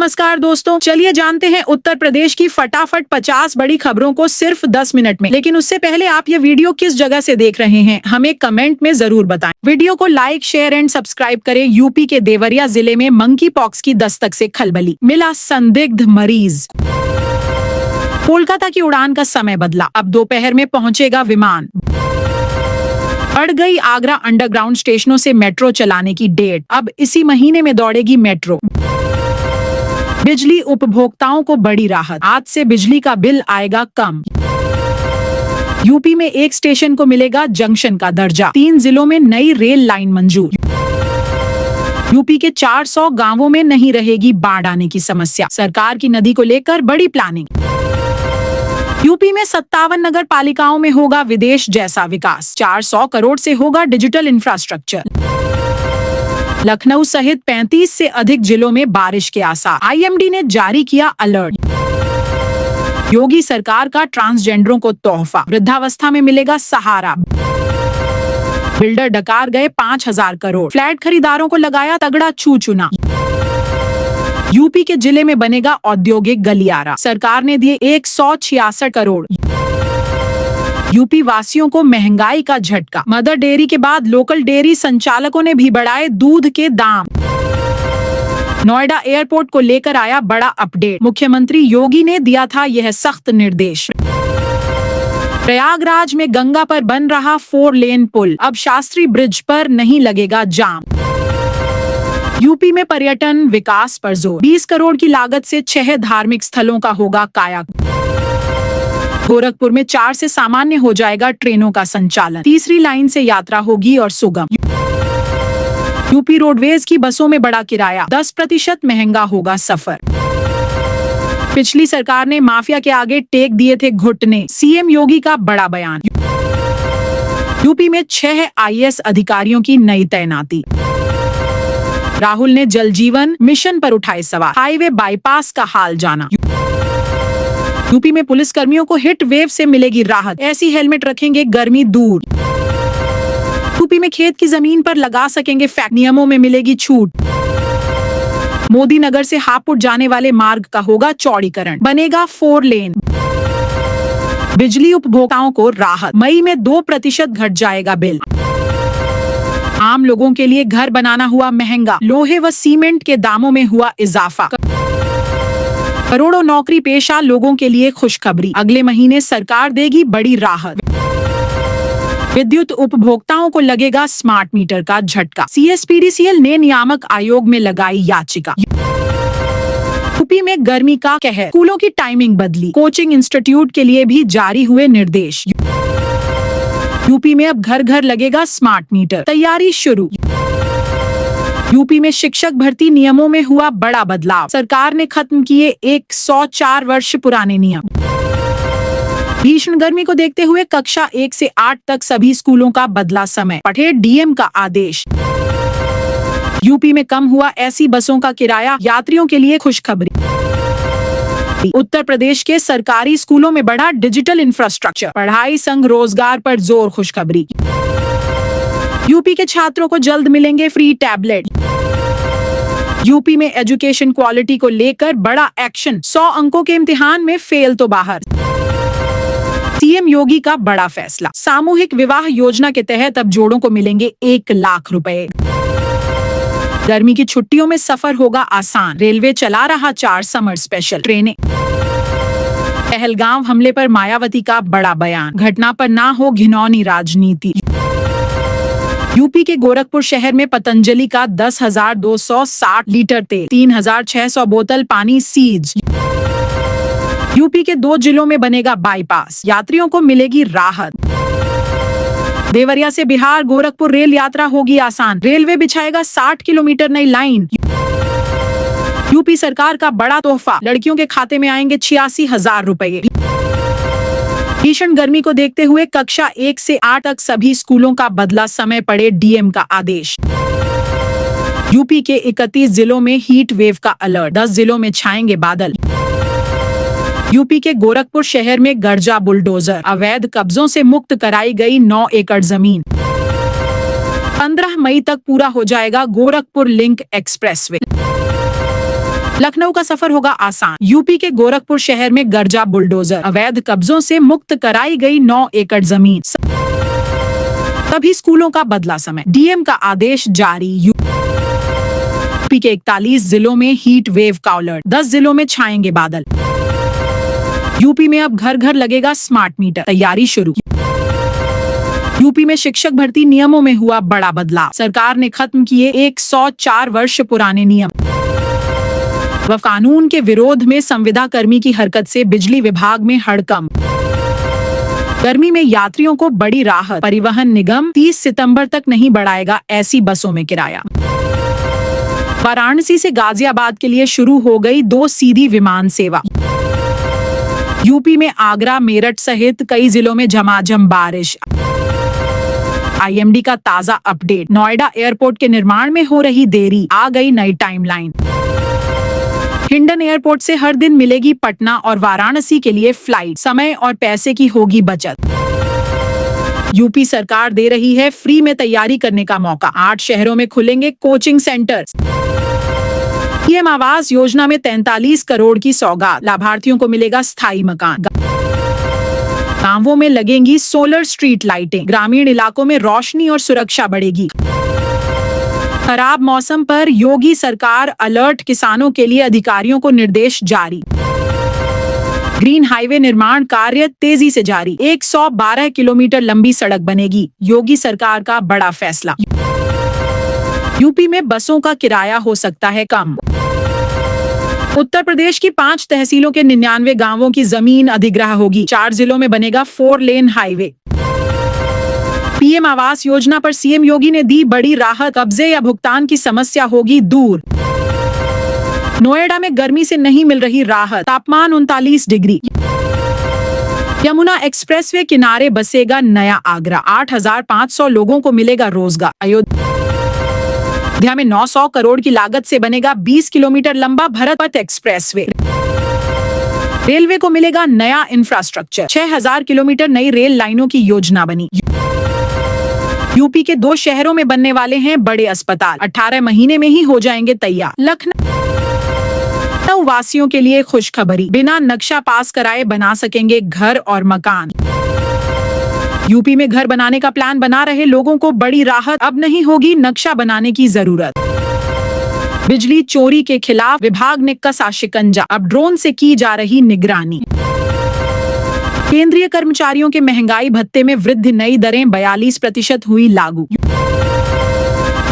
नमस्कार दोस्तों, चलिए जानते हैं उत्तर प्रदेश की फटाफट 50 बड़ी खबरों को सिर्फ 10 मिनट में। लेकिन उससे पहले आप ये वीडियो किस जगह से देख रहे हैं हमें कमेंट में जरूर बताएं। वीडियो को लाइक, शेयर एंड सब्सक्राइब करें। यूपी के देवरिया जिले में मंकी पॉक्स की दस्तक से खलबली, मिला संदिग्ध मरीज। कोलकाता की उड़ान का समय बदला, अब दोपहर में पहुंचेगा विमान। बढ़ गई आगरा अंडरग्राउंड स्टेशनों से मेट्रो चलाने की डेट, अब इसी महीने में दौड़ेगी मेट्रो। बिजली उपभोक्ताओं को बड़ी राहत, आज से बिजली का बिल आएगा कम। यूपी में एक स्टेशन को मिलेगा जंक्शन का दर्जा, 3 जिलों में नई रेल लाइन मंजूर। यूपी के 400 गांवों में नहीं रहेगी बाढ़ आने की समस्या, सरकार की नदी को लेकर बड़ी प्लानिंग। यूपी में 57 नगर पालिकाओं में होगा विदेश जैसा विकास, 400 करोड़ से होगा डिजिटल इंफ्रास्ट्रक्चर। लखनऊ सहित 35 से अधिक जिलों में बारिश के आसार, आईएमडी ने जारी किया अलर्ट। योगी सरकार का ट्रांसजेंडरों को तोहफा, वृद्धावस्था में मिलेगा सहारा। बिल्डर डकार गए 5000 करोड़, फ्लैट खरीदारों को लगाया तगड़ा चूचुना। यूपी के जिले में बनेगा औद्योगिक गलियारा, सरकार ने दिए 166 करोड़। यूपी वासियों को महंगाई का झटका, मदर डेयरी के बाद लोकल डेयरी संचालकों ने भी बढ़ाए दूध के दाम। नोएडा एयरपोर्ट को लेकर आया बड़ा अपडेट, मुख्यमंत्री योगी ने दिया था यह सख्त निर्देश। प्रयागराज में गंगा पर बन रहा 4 लेन पुल, अब शास्त्री ब्रिज पर नहीं लगेगा जाम। यूपी में पर्यटन विकास पर जोर, 20 करोड़ की लागत से 6 धार्मिक स्थलों का होगा कायाकल्प। गोरखपुर में 4 से सामान्य हो जाएगा ट्रेनों का संचालन, 3री लाइन से यात्रा होगी और सुगम। यूपी रोडवेज की बसों में बढ़ा किराया, 10% महंगा होगा सफर। पिछली सरकार ने माफिया के आगे टेक दिए थे घुटने, सीएम योगी का बड़ा बयान। यूपी में 6 आईएएस अधिकारियों की नई तैनाती। राहुल ने जल जीवन मिशन पर उठाए सवाल, हाईवे बाईपास का हाल जाना। यूपी में पुलिस कर्मियों को हीट वेव से मिलेगी राहत, ऐसी हेलमेट रखेंगे गर्मी दूर। यूपी में खेत की जमीन पर लगा सकेंगे फैक्ट्री, नियमों में मिलेगी छूट। मोदी नगर से हापुड़ जाने वाले मार्ग का होगा चौड़ीकरण, बनेगा 4 लेन। बिजली उपभोक्ताओं को राहत, मई में 2% घट जाएगा बिल। आम लोगों के लिए घर बनाना हुआ महंगा, लोहे व सीमेंट के दामों में हुआ इजाफा। करोड़ों नौकरी पेशा लोगों के लिए खुशखबरी, अगले महीने सरकार देगी बड़ी राहत। विद्युत उपभोक्ताओं को लगेगा स्मार्ट मीटर का झटका, सीएसपीडीसीएल ने नियामक आयोग में लगाई याचिका। यूपी में गर्मी का कहर, स्कूलों की टाइमिंग बदली, कोचिंग इंस्टीट्यूट के लिए भी जारी हुए निर्देश। यूपी में अब घर घर लगेगा स्मार्ट मीटर, तैयारी शुरू। यूपी में शिक्षक भर्ती नियमों में हुआ बड़ा बदलाव, सरकार ने खत्म किए 104 वर्ष पुराने नियम। भीषण गर्मी को देखते हुए कक्षा 1 से 8 तक सभी स्कूलों का बदला समय, पढ़े डीएम का आदेश। यूपी में कम हुआ एसी बसों का किराया, यात्रियों के लिए खुशखबरी। उत्तर प्रदेश के सरकारी स्कूलों में बढ़ा डिजिटल इंफ्रास्ट्रक्चर, पढ़ाई संग रोजगार पर जोर, खुशखबरी। यूपी के छात्रों को जल्द मिलेंगे फ्री टैबलेट। यूपी में एजुकेशन क्वालिटी को लेकर बड़ा एक्शन, 100 अंकों के इम्तिहान में फेल तो बाहर। सीएम योगी का बड़ा फैसला, सामूहिक विवाह योजना के तहत अब जोड़ों को मिलेंगे 1 लाख रुपए। गर्मी की छुट्टियों में सफर होगा आसान, रेलवे चला रहा 4 समर स्पेशल ट्रेनें। पहलगाम हमले पर मायावती का बड़ा बयान, घटना पर ना हो घिनौनी राजनीति। यूपी के गोरखपुर शहर में पतंजलि का 10,260 लीटर तेल, 3,600 बोतल पानी सीज। यूपी के 2 जिलों में बनेगा बाईपास, यात्रियों को मिलेगी राहत। देवरिया से बिहार गोरखपुर रेल यात्रा होगी आसान, रेलवे बिछाएगा 60 किलोमीटर नई लाइन। यूपी सरकार का बड़ा तोहफा, लड़कियों के खाते में आएंगे 86,000 रुपए। भीषण गर्मी को देखते हुए कक्षा 1 से 8 तक सभी स्कूलों का बदला समय, पड़े डीएम का आदेश। यूपी के 31 जिलों में हीट वेव का अलर्ट, 10 जिलों में छाएंगे बादल। यूपी के गोरखपुर शहर में गरजा बुलडोजर, अवैध कब्जों से मुक्त कराई गई 9 एकड़ जमीन। 15 मई तक पूरा हो जाएगा गोरखपुर लिंक एक्सप्रेसवे। लखनऊ का सफर होगा आसान। यूपी के गोरखपुर शहर में गरजा बुलडोजर, अवैध कब्जों से मुक्त कराई गई 9 एकड़ जमीन। तभी स्कूलों का बदला समय, डीएम का आदेश जारी। यूपी के 41 जिलों में हीट वेव का अलर्ट, 10 जिलों में छाएंगे बादल। यूपी में अब घर घर लगेगा स्मार्ट मीटर, तैयारी शुरू। यूपी में शिक्षक भर्ती नियमों में हुआ बड़ा बदलाव, सरकार ने खत्म किए 104 वर्ष पुराने नियम। व कानून के विरोध में संविदा कर्मी की हरकत से बिजली विभाग में हड़कंप। गर्मी में यात्रियों को बड़ी राहत, परिवहन निगम 30 सितंबर तक नहीं बढ़ाएगा ऐसी बसों में किराया। वाराणसी से गाजियाबाद के लिए शुरू हो गई 2 सीधी विमान सेवा। यूपी में आगरा, मेरठ सहित कई जिलों में झमाझम बारिश। आईएमडी का ताजा अपडेट, नोएडा एयरपोर्ट के निर्माण में हो रही देरी, आ गई नई टाइमलाइन। हिंडन एयरपोर्ट से हर दिन मिलेगी पटना और वाराणसी के लिए फ्लाइट, समय और पैसे की होगी बचत। यूपी सरकार दे रही है फ्री में तैयारी करने का मौका, 8 शहरों में खुलेंगे coaching centres. PM Awas Yojana में 43 करोड़ की सौगात, लाभार्थियों को मिलेगा स्थायी मकान। गांवों में लगेंगी सोलर स्ट्रीट लाइटें, ग्रामीण इलाकों में रोशनी और सुरक्षा बढ़ेगी। खराब मौसम पर योगी सरकार अलर्ट, किसानों के लिए अधिकारियों को निर्देश जारी। ग्रीन हाईवे निर्माण कार्य तेजी से जारी, 112 किलोमीटर लंबी सड़क बनेगी, योगी सरकार का बड़ा फैसला। यूपी में बसों का किराया हो सकता है कम। उत्तर प्रदेश की 5 तहसीलों के 99 गांवों की जमीन अधिग्रह होगी, 4 जिलों में बनेगा 4 lane highway. PM Awas Yojana पर सीएम योगी ने दी बड़ी राहत, कब्जे या भुगतान की समस्या होगी दूर। नोएडा में गर्मी से नहीं मिल रही राहत, तापमान 39 डिग्री। यमुना एक्सप्रेसवे किनारे बसेगा नया आगरा, 8500 लोगों को मिलेगा रोजगार। अयोध्या में 900 करोड़ की लागत से बनेगा 20 किलोमीटर लंबा भरत पथ एक्सप्रेसवे। रेलवे को मिलेगा नया इंफ्रास्ट्रक्चर, 6000 किलोमीटर नई रेल लाइनों की योजना बनी। यूपी के 2 शहरों में बनने वाले हैं बड़े अस्पताल, 18 महीने में ही हो जाएंगे तैयार। लखनऊ वासियों के लिए खुशखबरी, बिना नक्शा पास कराए बना सकेंगे घर और मकान। यूपी में घर बनाने का प्लान बना रहे लोगों को बड़ी राहत, अब नहीं होगी नक्शा बनाने की जरूरत। बिजली चोरी के खिलाफ विभाग ने कसा शिकंजा, अब ड्रोन से की जा रही निगरानी। केंद्रीय कर्मचारियों के महंगाई भत्ते में वृद्धि, नई दरें 42% हुई लागू।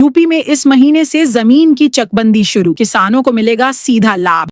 यूपी में इस महीने से जमीन की चकबंदी शुरू, किसानों को मिलेगा सीधा लाभ।